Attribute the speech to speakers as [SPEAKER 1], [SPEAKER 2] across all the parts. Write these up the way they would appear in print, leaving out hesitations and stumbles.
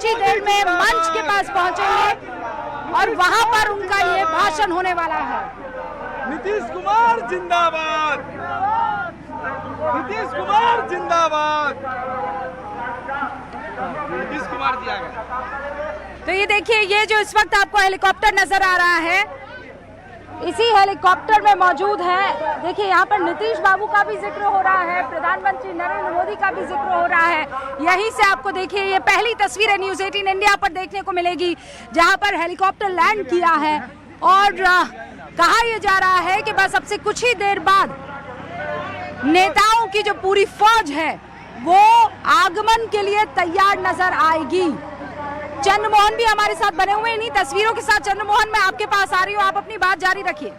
[SPEAKER 1] कुछ ही देर में मंच के पास पहुंचेंगे और वहां पर उनका ये भाषण होने वाला है।
[SPEAKER 2] नीतीश कुमार जिंदाबाद, नीतीश कुमार जिंदाबाद, नीतीश कुमार जी आ गए।
[SPEAKER 1] तो ये देखिए, ये जो इस वक्त आपको हेलीकॉप्टर नजर आ रहा है, इसी हेलीकॉप्टर में मौजूद है। देखिए यहाँ पर नीतीश बाबू का भी जिक्र हो रहा है, प्रधानमंत्री नरेंद्र मोदी का भी जिक्र हो रहा है। यहीं से आपको देखिए ये पहली तस्वीरें न्यूज़ 18 इंडिया पर देखने को मिलेगी, जहां पर हेलीकॉप्टर लैंड किया है और कहा यह जा रहा है कि बस अब से कुछ ही देर बाद नेताओं की जो पूरी फौज है वो आगमन के लिए तैयार नजर आएगी। चंद्रमोहन भी हमारे साथ बने हुए हैं इन्हीं तस्वीरों के साथ। चंद्रमोहन, मैं आपके पास आ रही हूँ, आप अपनी बात जारी रखिए।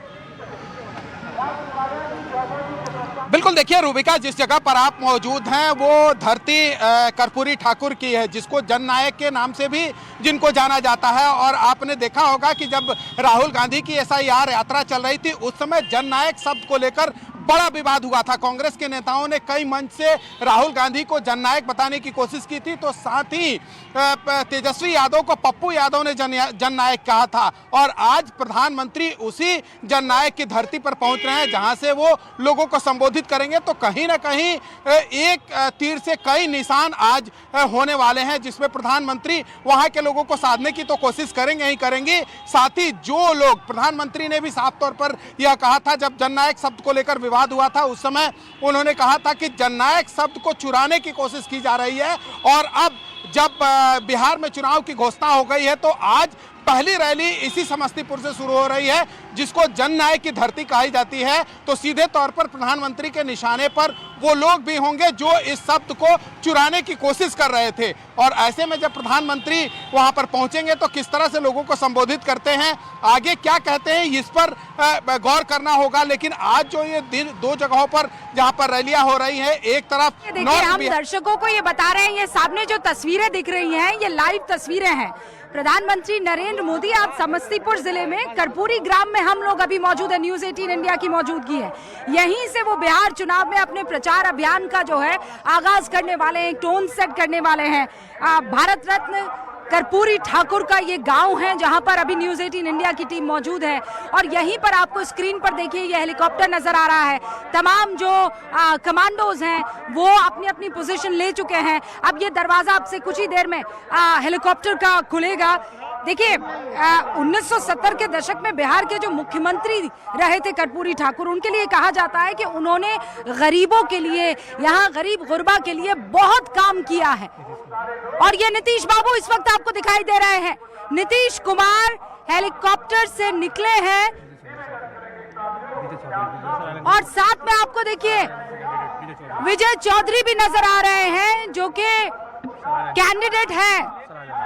[SPEAKER 3] बिल्कुल, देखिए रूबिका, जिस जगह पर आप मौजूद हैं वो धरती कर्पूरी ठाकुर की है, जिसको जननायक के नाम से भी जिनको जाना जाता है। और आपने देखा होगा कि जब राहुल गांधी की SIR यात्रा चल रही थी उस समय जननायक शब्द को लेकर बड़ा विवाद हुआ था। कांग्रेस के नेताओं ने कई मंच से राहुल गांधी को जननायक बताने की कोशिश की थी, तो साथ ही तेजस्वी यादव को पप्पू यादव ने जननायक कहा था। और आज प्रधानमंत्री उसी जननायक की धरती पर पहुंच रहे हैं जहां से वो लोगों को संबोधित करेंगे। तो कहीं ना कहीं एक तीर से कई निशान आज होने वाले हैं, जिसमें प्रधानमंत्री वहां के लोगों को साधने की तो कोशिश करेंगे ही करेंगे। साथ ही जो लोग, प्रधानमंत्री ने भी साफ तौर पर यह कहा था जब जननायक शब्द को लेकर विवाद हुआ था, उस समय उन्होंने कहा था कि जननायक शब्द को चुराने की कोशिश की जा रही है। और अब जब बिहार में चुनाव की घोषणा हो गई है तो आज पहली रैली इसी समस्तीपुर से शुरू हो रही है, जिसको जननायक की धरती कही जाती है। तो सीधे तौर पर प्रधानमंत्री के निशाने पर वो लोग भी होंगे जो इस शब्द को चुराने की कोशिश कर रहे थे। और ऐसे में जब प्रधानमंत्री वहां पर पहुंचेंगे तो किस तरह से लोगों को संबोधित करते हैं, आगे क्या कहते हैं, इस पर गौर करना होगा। लेकिन आज जो ये दो जगहों पर जहां पर रैलियां हो रही है, एक तरफ
[SPEAKER 1] देखिए हम दर्शकों को ये बता रहे हैं, ये सामने जो तस्वीरें दिख रही हैं ये लाइव तस्वीरें हैं। प्रधानमंत्री नरेंद्र मोदी आज समस्तीपुर जिले में कर्पूरी ग्राम में हम लोग अभी मौजूद है, न्यूज़ 18 इंडिया की मौजूदगी है। यहीं से वो बिहार चुनाव में अपने प्रचार अभियान का जो है आगाज करने वाले हैं, टोन सेट करने वाले हैं। भारत रत्न कर्पूरी ठाकुर का ये गांव है जहां पर अभी न्यूज़ 18 इंडिया की टीम मौजूद है। और यहीं पर आपको स्क्रीन पर देखिए ये हेलीकॉप्टर नजर आ रहा है। तमाम जो कमांडोज हैं वो अपनी अपनी पोजीशन ले चुके हैं। अब ये दरवाजा अब से कुछ ही देर में हेलीकॉप्टर का खुलेगा। देखिए 1970 के दशक में बिहार के जो मुख्यमंत्री रहे थे कर्पूरी ठाकुर, उनके लिए कहा जाता है कि उन्होंने गरीबों के लिए, यहाँ गरीब गुरबा के लिए बहुत काम किया है। और ये नीतीश बाबू इस वक्त आपको दिखाई दे रहे हैं। नीतीश कुमार हेलीकॉप्टर से निकले हैं और साथ में आपको देखिए विजय चौधरी भी नजर आ रहे हैं जो कि कैंडिडेट है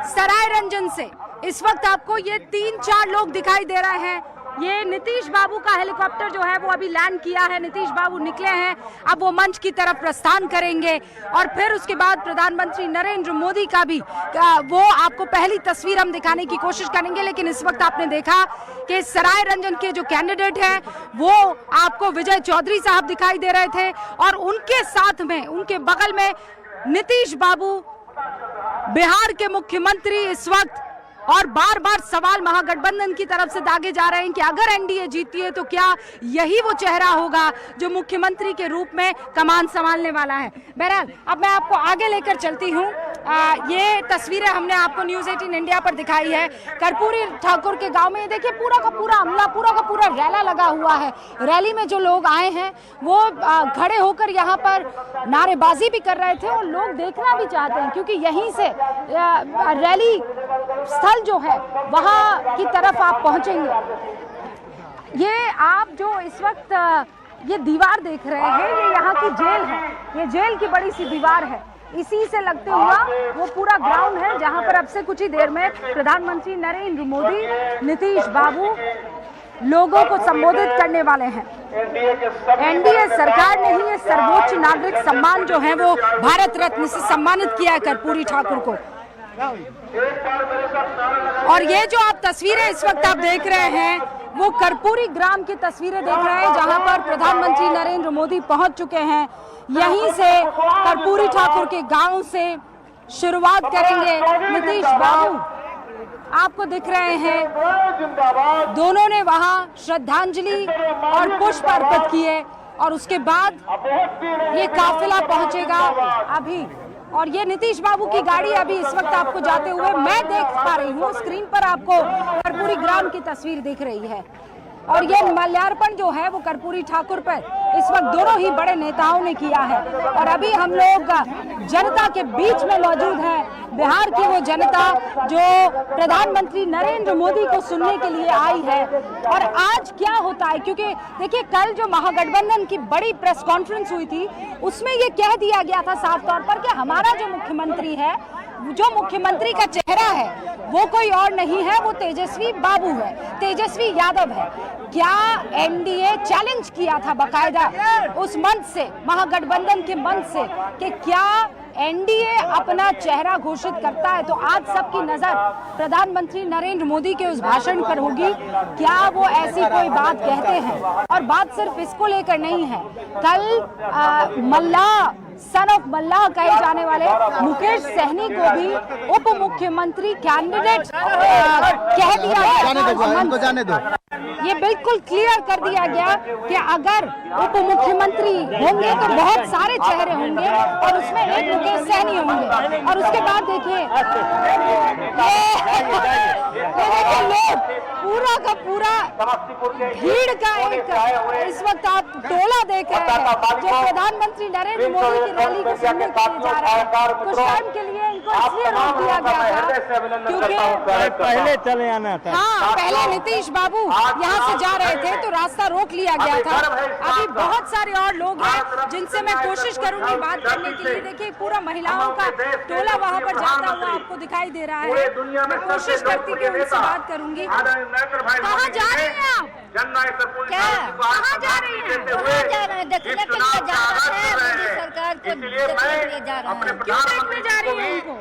[SPEAKER 1] सराय रंजन से। इस वक्त आपको ये 3-4 लोग दिखाई दे रहे हैं। ये नीतीश बाबू का हेलीकॉप्टर जो है वो अभी लैंड किया है, नीतीश बाबू निकले हैं, अब वो मंच की तरफ प्रस्थान करेंगे। और फिर उसके बाद प्रधानमंत्री नरेंद्र मोदी का भी वो आपको पहली तस्वीर हम दिखाने की कोशिश करेंगे। लेकिन इस वक्त आपने देखा कि सराय रंजन के जो कैंडिडेट हैं वो आपको विजय चौधरी साहब दिखाई दे रहे थे और उनके साथ में, उनके बगल में नीतीश बाबू बिहार के मुख्यमंत्री इस वक्त। और बार बार सवाल महागठबंधन की तरफ से दागे जा रहे हैं कि अगर एनडीए जीती है तो क्या यही वो चेहरा होगा जो मुख्यमंत्री के रूप में कमान संभालने वाला है। बहरहाल अब मैं आपको आगे लेकर चलती हूँ। ये तस्वीरें हमने आपको न्यूज़ 18 इंडिया पर दिखाई है कर्पूरी ठाकुर के गांव में। देखिए पूरा का पूरा अमला, पूरा का पूरा रैला लगा हुआ है। रैली में जो लोग आए हैं वो खड़े होकर यहाँ पर नारेबाजी भी कर रहे थे और लोग देखना भी चाहते हैं, क्योंकि यहीं से रैली स्थल जो है वहां की तरफ आप पहुंचेंगे। ये आप जो इस वक्त ये दीवार देख रहे हैं ये यहाँ की जेल है। ये जेल की बड़ी सी दीवार है, इसी से लगते हुआ वो पूरा ग्राउंड है जहां पर अब से कुछ ही देर में प्रधानमंत्री नरेंद्र मोदी, नीतीश बाबू लोगों को संबोधित करने वाले हैं। एनडीए सरकार ने ही ये सर्वोच्च नागरिक सम्मान जो है वो भारत रत्न से सम्मानित किया है कर्पूरी ठाकुर को। और ये जो आप तस्वीरें इस वक्त आप देख रहे हैं वो कर्पूरी ग्राम की तस्वीरें देख रहे हैं जहां पर प्रधानमंत्री नरेंद्र मोदी पहुंच चुके हैं। यहीं से कर्पूरी ठाकुर के गांव से शुरुआत करेंगे नीतीश बाबू। आपको दिख रहे हैं दोनों ने वहां श्रद्धांजलि और पुष्प अर्पित किए और उसके बाद ये काफिला पहुंचेगा अभी। और ये नीतीश बाबू की गाड़ी अभी इस वक्त आपको जाते हुए मैं देख पा रही हूँ। स्क्रीन पर आपको कर्पूरी ग्राम की तस्वीर दिख रही है और ये माल्यार्पण जो है वो कर्पूरी ठाकुर पर इस वक्त दोनों ही बड़े नेताओं ने किया है। और अभी हम लोग जनता के बीच में मौजूद हैं, बिहार की वो जनता जो प्रधानमंत्री नरेंद्र मोदी को सुनने के लिए आई है। और आज क्या होता है, क्योंकि देखिए कल जो महागठबंधन की बड़ी प्रेस कॉन्फ्रेंस हुई थी उसमें ये कह दिया गया था साफ तौर पर कि हमारा जो मुख्यमंत्री है, जो मुख्यमंत्री का चेहरा है वो कोई और नहीं है, वो तेजस्वी बाबू है, तेजस्वी यादव है। क्या एनडीए चैलेंज किया था बकायदा उस मंच से, महागठबंधन के मंच से, कि क्या एनडीए अपना चेहरा घोषित करता है? तो आज सबकी नजर प्रधानमंत्री नरेंद्र मोदी के उस भाषण पर होगी। क्या वो ऐसी कोई बात कहते हैं? और बात सिर्फ इसको लेकर नहीं है, कल मल्लाह सन ऑफ मल्लाह कहे जाने वाले मुकेश सहनी को भी उप मुख्यमंत्री कैंडिडेट कह दिया गया।
[SPEAKER 4] जाने दो।
[SPEAKER 1] ये बिल्कुल क्लियर कर दिया गया कि अगर उप मुख्यमंत्री होंगे तो बहुत सारे चेहरे होंगे और उसमें एक मुकेश सहनी होंगे। और उसके बाद देखिए लोग पूरा का पूरा भीड़ का एक इस वक्त आप टोला देख रहे हैं जो प्रधानमंत्री नरेंद्र मोदी की रैली को सुनने के लिए जा रहा है। कुछ टाइम के लिए इनको इसलिए रोक दिया गया था क्योंकि
[SPEAKER 4] पहले चले आना था।
[SPEAKER 1] हाँ, पहले नीतीश बाबू यहाँ से जा रहे थे तो रास्ता रोक लिया गया था। अभी बहुत सारे और लोग हैं जिनसे मैं कोशिश करूंगी बात करने के लिए। देखिए पूरा महिलाओं का टोला वहाँ पर जाता हुआ आपको दिखाई दे रहा है। मैं कोशिश करती कि उनसे बात करूंगी। कहाँ जा रही हैं आप? क्या कहाँ जा रही हैं?
[SPEAKER 5] देखने के लिए जा रहे हैं, मोदी सरकार को देखने के लिए जा रहे हैं।
[SPEAKER 1] क्यों देखने जा रही हैं उनको?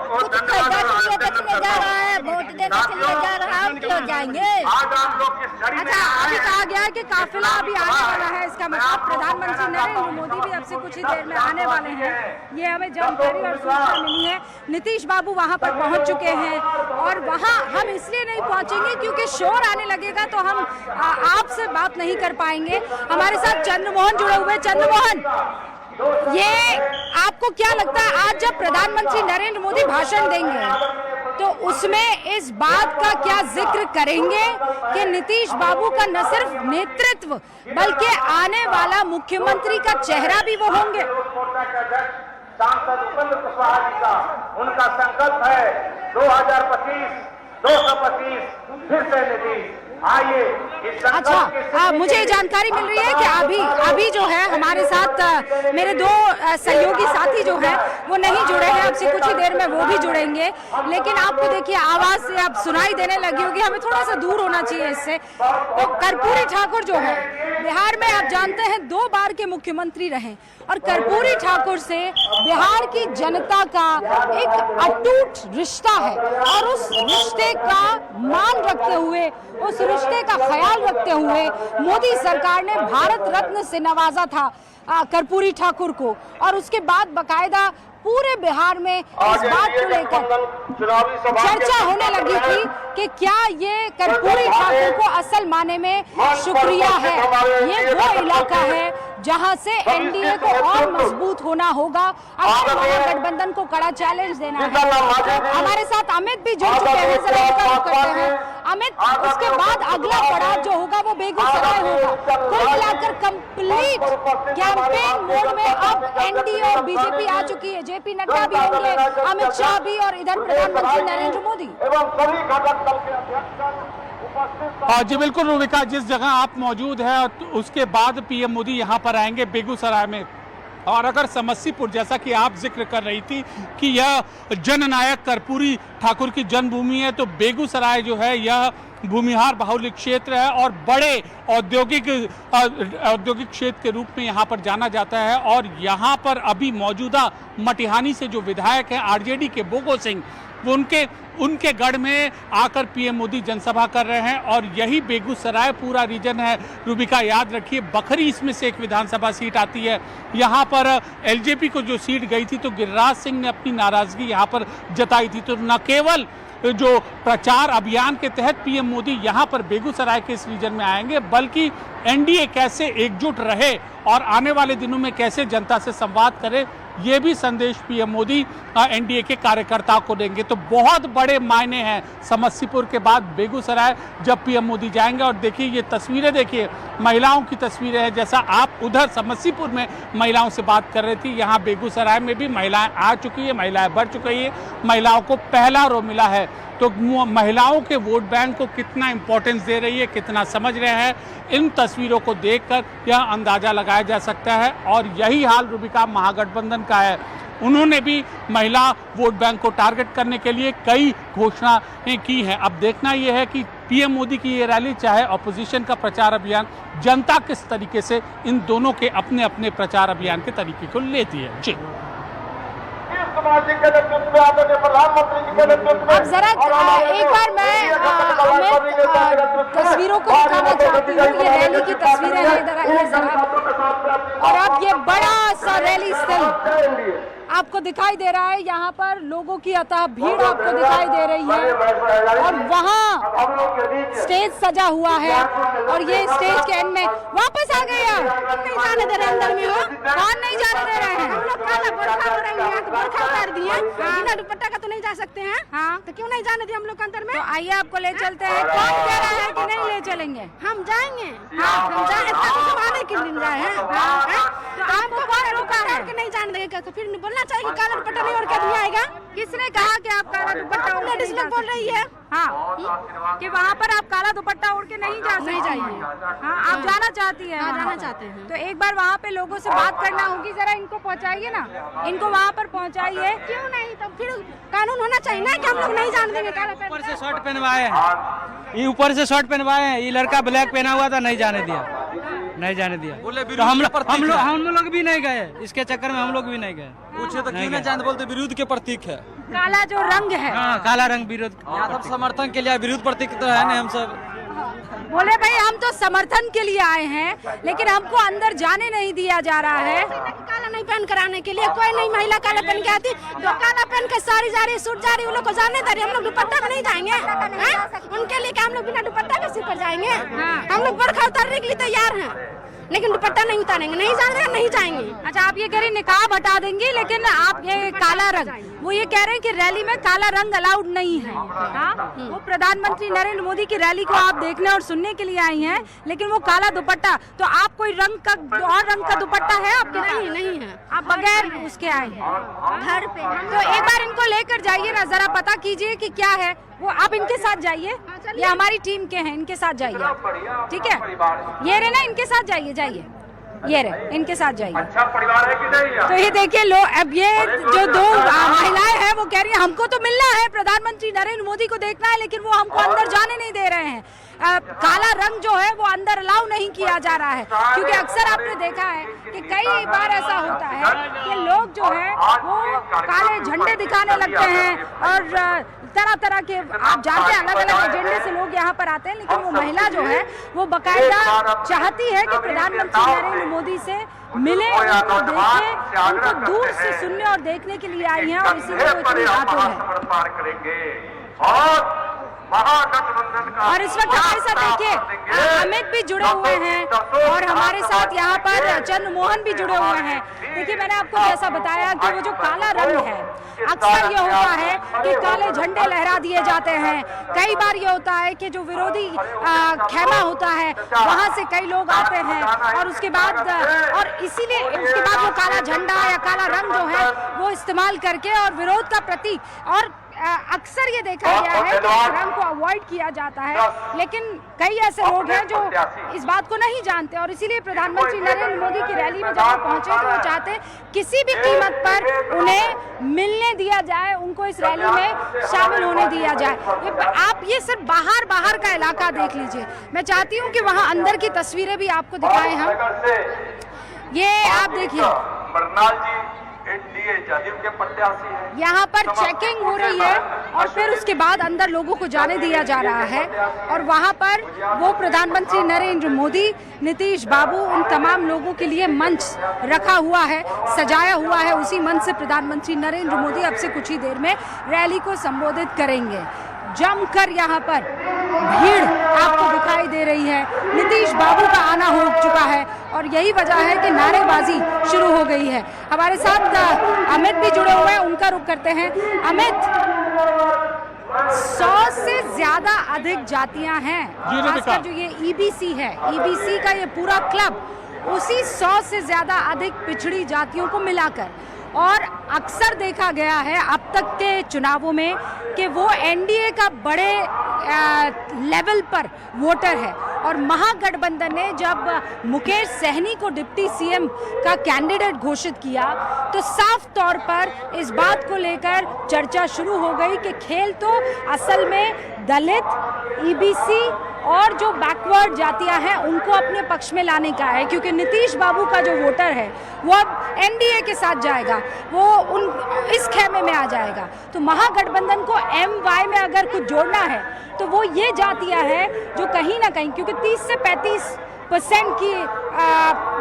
[SPEAKER 5] कुछ फायदा के लिए देखने जा रहा है, वोट देने के लिए जा रहा है, हम क्यों जाएंगे?
[SPEAKER 1] अच्छा, अभी कहा गया है कि काफिला अभी आने वाला है, इसका मतलब प्रधानमंत्री नरेंद्र मोदी भी अब से कुछ ही देर में आने वाले हैं। ये हमें जानकारी और सूचना मिली है। नीतीश बाबू वहां पर पहुंच चुके हैं और वहां हम इसलिए नहीं पहुंचेंगे क्योंकि शोर आने लगेगा तो हम आपसे बात नहीं कर पाएंगे। हमारे साथ चंद्रमोहन जुड़े हुए। चंद्रमोहन, ये आपको क्या लगता है आज जब प्रधानमंत्री नरेंद्र मोदी भाषण देंगे तो उसमें इस बात का क्या जिक्र करेंगे कि नीतीश बाबू का न सिर्फ नेतृत्व बल्कि आने वाला मुख्यमंत्री का चेहरा भी वो होंगे?
[SPEAKER 6] सांसद उपेंद्र कुशवाहा जी का उनका संकल्प है 2025 225 फिर से नीतीश।
[SPEAKER 1] अच्छा, मुझे जानकारी मिल रही है कि अभी जो है हमारे साथ मेरे दो सहयोगी साथी जो हैं वो नहीं जुड़े हैं। अब से कुछ ही देर में वो भी जुड़ेंगे। लेकिन आपको देखिए आवाज से अब सुनाई देने लगी होगी, हमें थोड़ा सा दूर होना चाहिए इससे। तो कर्पूरी ठाकुर जो है बिहार में आप जानते हैं 2 बार के मुख्यमंत्री रहे और कर्पूरी ठाकुर से बिहार की जनता का एक अटूट रिश्ता है और उस रिश्ते का मान रखते हुए, उस रिश्ते का ख्याल रखते हुए मोदी सरकार ने भारत रत्न से नवाजा था कर्पूरी ठाकुर को। और उसके बाद बकायदा पूरे बिहार में इस बात को लेकर चर्चा होने लगी थी कि क्या ये कर्पूरी ठाकुर को असल माने में शुक्रिया है। ये वो इलाका है जहां से एनडीए को और मजबूत होना होगा अगर महागठबंधन को कड़ा चैलेंज देना है। हमारे साथ अमित भी जुड़ चुके हैं, जरा उनका रुख करते हैं। अमित, उसके बाद अगला पड़ाव जो होगा वो बेगूसराय होगा। कुल मिलाकर कंप्लीट कैंपेन मोड में अब एनडीए और बीजेपी आ चुकी है। जेपी नड्डा भी होंगे, अमित शाह भी और इधर प्रधानमंत्री नरेंद्र मोदी।
[SPEAKER 7] जी बिल्कुल रूबिका, जिस जगह आप मौजूद हैं उसके बाद पीएम मोदी यहाँ पर आएंगे बेगूसराय में। और अगर समस्तीपुर, जैसा कि आप जिक्र कर रही थी कि यह जननायक कर्पूरी ठाकुर की जन्मभूमि है, तो बेगूसराय जो है यह भूमिहार बाहुल्य क्षेत्र है और बड़े औद्योगिक क्षेत्र के रूप में यहाँ पर जाना जाता है। और यहाँ पर अभी मौजूदा मटिहानी से जो विधायक हैं आरजेडी के बोगो सिंह, वो उनके गढ़ में आकर पीएम मोदी जनसभा कर रहे हैं। और यही बेगूसराय पूरा रीजन है रूबिका, याद रखिए बखरी इसमें से एक विधानसभा सीट आती है। यहाँ पर एलजेपी को जो सीट गई थी तो गिरिराज सिंह ने अपनी नाराजगी यहाँ पर जताई थी। तो न केवल जो प्रचार अभियान के तहत पीएम मोदी यहाँ पर बेगूसराय के इस रीजन में आएंगे, बल्कि एनडीए कैसे एकजुट रहे और आने वाले दिनों में कैसे जनता से संवाद करे, ये भी संदेश पीएम मोदी एनडीए के कार्यकर्ताओं को देंगे। तो बहुत बड़े मायने हैं समस्तीपुर के बाद बेगूसराय जब पीएम मोदी जाएंगे। और देखिए ये तस्वीरें, देखिए महिलाओं की तस्वीरें हैं, जैसा आप उधर समस्तीपुर में महिलाओं से बात कर रही थी, यहाँ बेगूसराय में भी महिलाएं आ चुकी है, महिलाएं बढ़ चुकी है, महिलाओं को पहला रो मिला है। तो महिलाओं के वोट बैंक को कितना इंपॉर्टेंस दे रही है, कितना समझ रहे हैं, इन तस्वीरों को देखकर यह अंदाजा लगाया जा सकता है। और यही हाल रूबिका महागठबंधन का है। उन्होंने भी महिला वोट बैंक को टारगेट करने के लिए कई घोषणाएं की हैं। अब देखना यह है कि पीएम मोदी की ये रैली चाहे ऑपोजिशन का प्रचार अभियान, जनता किस तरीके से इन दोनों के अपने अपने प्रचार अभियान के तरीके को लेती है। जी
[SPEAKER 1] अब जरा एक बार मैं तस्वीरों को दिखाना चाहती हूँ। ये रैली की तस्वीरें हैं, इधर आइए जरा। और अब ये बड़ा सा रैली स्थल आपको दिखाई दे रहा है। यहाँ पर लोगों की अतः भीड़ आपको दिखाई दे रही है और वहाँ स्टेज सजा हुआ है। और ये स्टेज के एंड में वापस आ गए हैं, नहीं जाने दे रहे अंदर में। हो कौन नहीं जाने दे रहे हैं? हम लोग काला बरखा हो रही है तो बरखा उतार दिए, बिना दुपट्टा का तो नहीं जा सकते हैं। हाँ, तो क्यों नहीं जाने दिए हम लोग अंदर में? तो आइए आपको ले चलते हैं। कौन कह रहा है कि नहीं ले चलेंगे? हम जाएंगे। हाँ, हम जाएंगे तो आने के दिन जाए हैं। तो आपको कौन रोका है कि नहीं जाने देंगे? तो फिर बोलना चाहिए काला दुपट्टा नहीं ओढ़ के आदमी आएगा। किसने कहा कि आप काला दुपट्टा ओढ़ के बोल रही है? हाँ, कि वहाँ पर आप काला दुपट्टा ओढ़ के नहीं जाइए। हाँ, आप जाना चाहती हैं? हाँ, जाना चाहते हैं। तो एक बार वहाँ पे लोगों से बात करना होगी, जरा इनको पहुँचाइए ना, इनको वहाँ पर पहुँचाइए। क्यों नहीं? तो फिर कानून होना चाहिए ना कि हम लोग नहीं जान देंगे काला।
[SPEAKER 4] ऊपर से शर्ट पहनवाए हैं, ये ऊपर से शर्ट पहनवाए हैं, ये लड़का ब्लैक पहना हुआ था, नहीं जाने दिया। तो हम लोग भी नहीं गए, इसके चक्कर में हम लोग भी नहीं गए।
[SPEAKER 2] पूछे तो क्यों नहीं जानते? बोलते विरोध के प्रतीक है
[SPEAKER 1] काला जो रंग है।
[SPEAKER 4] हाँ, काला रंग विरोध,
[SPEAKER 2] यादव समर्थन के लिए विरोध प्रतीक तो है नहीं। हम सब
[SPEAKER 1] बोले भाई हम तो समर्थन के लिए आए हैं, लेकिन हमको अंदर जाने नहीं दिया जा रहा है। काला नहीं पहन कर आने के लिए कोई नहीं महिला काला पहन के आती, जो काला पहन के साड़ी जा रही, सूट जा रही, उन लोग को जाने दे रही। हम लोग दुपट्टा में नहीं जाएंगे उनके लिए, हम लोग बिना दुपट्टा के सिर पर जाएंगे? हम लोग बरखा उतारने के लिए तैयार हैं, लेकिन दुपट्टा नहीं उतारेंगे, नहीं जाने देंगे, नहीं जाएंगे। अच्छा, आप ये कह रहे निकाब हटा देंगे, लेकिन आप ये काला रंग, वो ये कह रहे हैं कि रैली में काला रंग अलाउड नहीं है। हाँ, वो प्रधानमंत्री नरेंद्र मोदी की रैली को आप देखने और सुनने के लिए आई हैं, लेकिन वो काला दुपट्टा, तो आप कोई रंग का और रंग का दुपट्टा है आपके? नहीं है, आप बगैर उसके आए हैं घर पे। तो एक बार इनको लेकर जाइए ना, जरा पता कीजिए कि क्या है वो। आप इनके साथ जाइए, ये हमारी टीम के हैं, इनके साथ जाइए, ठीक है? ये रहे ना, इनके साथ जाइए, ये रहे, इनके साथ जाइए।
[SPEAKER 6] अच्छा परिवार है कि नहीं?
[SPEAKER 1] तो ये देखिए लो, अब ये जो दो महिलाएं हैं वो कह रही है हमको तो मिलना है, प्रधानमंत्री नरेंद्र मोदी को देखना है, लेकिन वो हमको अंदर जाने नहीं दे रहे हैं। काला रंग जो है वो अंदर अलाउ नहीं किया जा रहा है, क्योंकि अक्सर आपने देखा है कि कई बार ऐसा होता है कि लोग जो है वो काले झंडे दिखाने लगते हैं और तरह तरह के, आप जानते हैं, अलग अलग एजेंडे से लोग यहाँ पर आते हैं। लेकिन वो महिला जो है वो बाकायदा चाहती है कि प्रधानमंत्री नरेंद्र मोदी से मिले, उनको देखें, उनको दूर से सुनने और देखने के लिए आई हैं और इसीलिए वो इतनी आतुर है। और इस वक्त हमारे साथ देखिए अमित भी जुड़े हुए हैं और हमारे साथ यहाँ पर चंद्रमोहन भी जुड़े हुए हैं। देखिए, मैंने आपको जैसा बताया कि वो जो काला रंग है, अक्सर ये होता है कि काले झंडे लहरा दिए जाते हैं। कई बार ये होता है कि जो विरोधी खेमा होता है वहाँ से कई लोग आते हैं और उसके बाद उसके बाद वो काला झंडा या काला रंग जो है वो इस्तेमाल करके और विरोध का प्रतीक, और अक्सर ये देखा गया है कि रंग को अवॉइड किया जाता है। लेकिन कई ऐसे लोग हैं जो इस बात को नहीं जानते और इसीलिए प्रधानमंत्री नरेंद्र मोदी की रैली में जब वो पहुंचे तो वो चाहते हैं किसी भी कीमत पर उन्हें मिलने दिया जाए, उनको इस रैली में शामिल होने दिया जाए। आप ये सिर्फ बाहर का इलाका देख लीजिए, मैं चाहती हूँ कि वहाँ अंदर की तस्वीरें भी आपको दिखाएं हम। ये आप देखिए,
[SPEAKER 8] एनडीए जदयू के प्रत्याशी हैं।
[SPEAKER 1] यहाँ पर चेकिंग हो रही है और फिर उसके बाद अंदर लोगों को जाने दिया जा रहा है और वहाँ पर वो प्रधानमंत्री नरेंद्र मोदी, नीतीश बाबू, उन तमाम लोगों के लिए मंच रखा हुआ है, सजाया हुआ है। उसी मंच से प्रधानमंत्री नरेंद्र मोदी अब से कुछ ही देर में रैली को संबोधित करेंगे। जमकर यहाँ पर भीड़ आपको दिखाई दे रही है। नीतीश बाबू का आना हो चुका है और यही वजह है कि नारेबाजी शुरू हो गई है। हमारे साथ अमित भी जुड़े हुए हैं, उनका रुख करते हैं। अमित, 100 से ज्यादा अधिक जातियां हैं, खासकर जो ये ईबीसी है, ईबीसी का ये पूरा क्लब, उसी 100 से ज्यादा अधिक पिछड़ी जातियों को मिलाकर। और अक्सर देखा गया है अब तक के चुनावों में कि वो एनडीए का बड़े लेवल पर वोटर है और महागठबंधन ने जब मुकेश सहनी को डिप्टी सीएम का कैंडिडेट घोषित किया तो साफ तौर पर इस बात को लेकर चर्चा शुरू हो गई कि खेल तो असल में दलित, ईबीसी और जो बैकवर्ड जातियां हैं उनको अपने पक्ष में लाने का है, क्योंकि नीतीश बाबू का जो वोटर है वो अब एनडीए के साथ जाएगा, वो इस खेमे में आ जाएगा। तो महागठबंधन को एमवाई में अगर कुछ जोड़ना है तो वो ये जातियां हैं जो कहीं ना कहीं, क्योंकि 30 से 35% की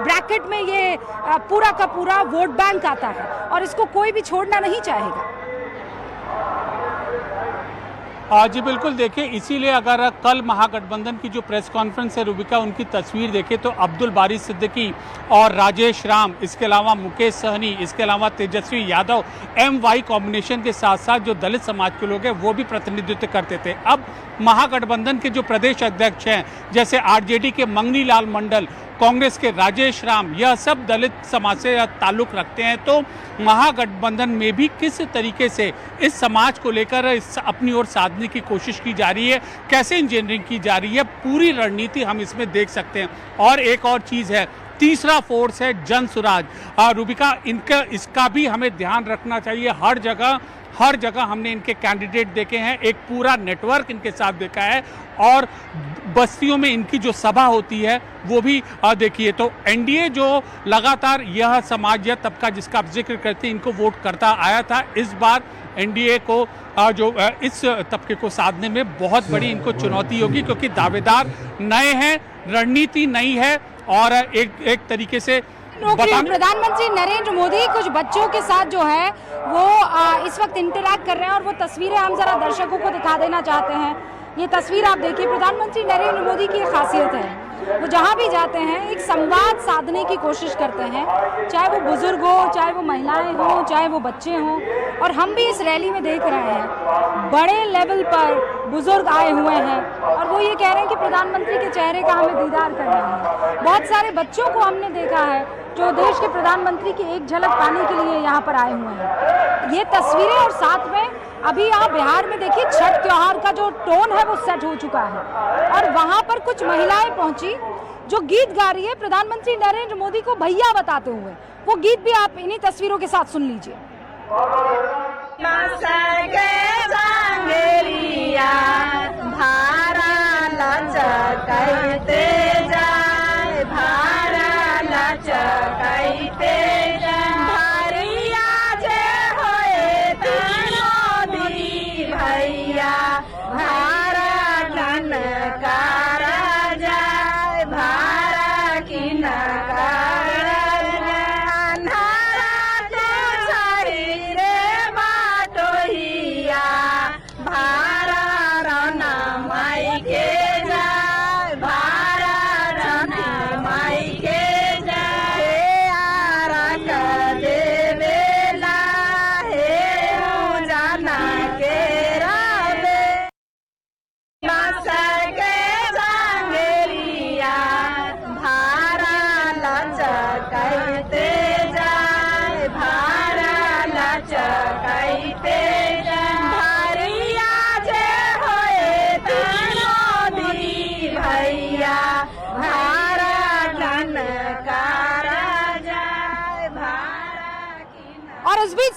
[SPEAKER 1] ब्रैकेट में ये पूरा का पूरा वोट बैंक आता है और इसको कोई भी छोड़ना नहीं चाहेगा।
[SPEAKER 7] जी बिल्कुल, देखिए इसीलिए अगर कल महागठबंधन की जो प्रेस कॉन्फ्रेंस है रूबिका, उनकी तस्वीर देखें तो अब्दुल बारी सिद्दीकी और राजेश राम, इसके अलावा मुकेश सहनी, इसके अलावा तेजस्वी यादव, एमवाई कॉम्बिनेशन के साथ साथ जो दलित समाज के लोग हैं वो भी प्रतिनिधित्व करते थे। अब महागठबंधन के जो प्रदेश अध्यक्ष हैं जैसे आरजेडी के मंगनी लाल मंडल, कांग्रेस के राजेश राम, यह सब दलित समाज से ताल्लुक रखते हैं। तो महागठबंधन में भी किस तरीके से इस समाज को लेकर अपनी ओर साधने की कोशिश की जा रही है, कैसे इंजीनियरिंग की जा रही है, पूरी रणनीति हम इसमें देख सकते हैं। और एक और चीज़ है, तीसरा फोर्स है जन सुराज। रूबिका, इसका भी हमें ध्यान रखना चाहिए। हर जगह हमने इनके कैंडिडेट देखे हैं, एक पूरा नेटवर्क इनके साथ देखा है और बस्तियों में इनकी जो सभा होती है वो भी देखिए। तो एनडीए जो लगातार यह समाज या तबका जिसका आप जिक्र करते हैं इनको वोट करता आया था, इस बार एनडीए को जो इस तबके को साधने में बहुत बड़ी इनको चुनौती होगी, क्योंकि दावेदार नए हैं, रणनीति नई है और एक तरीके से
[SPEAKER 1] प्रधानमंत्री नरेंद्र मोदी कुछ बच्चों के साथ जो है वो इस वक्त इंटरैक्ट कर रहे हैं और वो तस्वीरें हम जरा दर्शकों को दिखा देना चाहते हैं। ये तस्वीर आप देखिए, प्रधानमंत्री नरेंद्र मोदी की खासियत है वो जहाँ भी जाते हैं एक संवाद साधने की कोशिश करते हैं, चाहे वो बुजुर्ग हो, चाहे वो महिलाएं हो, चाहे वो बच्चे हों। और हम भी इस रैली में देख रहे हैं बड़े लेवल पर बुजुर्ग आए हुए हैं और वो ये कह रहे हैं कि प्रधानमंत्री के चेहरे का हमें दीदार करना है। बहुत सारे बच्चों को हमने देखा है जो देश के प्रधानमंत्री की एक झलक पाने के लिए यहाँ पर आए हुए हैं। ये तस्वीरें और साथ में अभी आप बिहार में देखिए छठ त्योहार का जो टोन है वो सेट हो चुका है और वहाँ पर कुछ महिलाएं पहुंची जो गीत गा रही है प्रधानमंत्री नरेंद्र मोदी को भैया बताते हुए। वो गीत भी आप इन्हीं तस्वीरों के साथ सुन लीजिए।
[SPEAKER 5] भैया भारत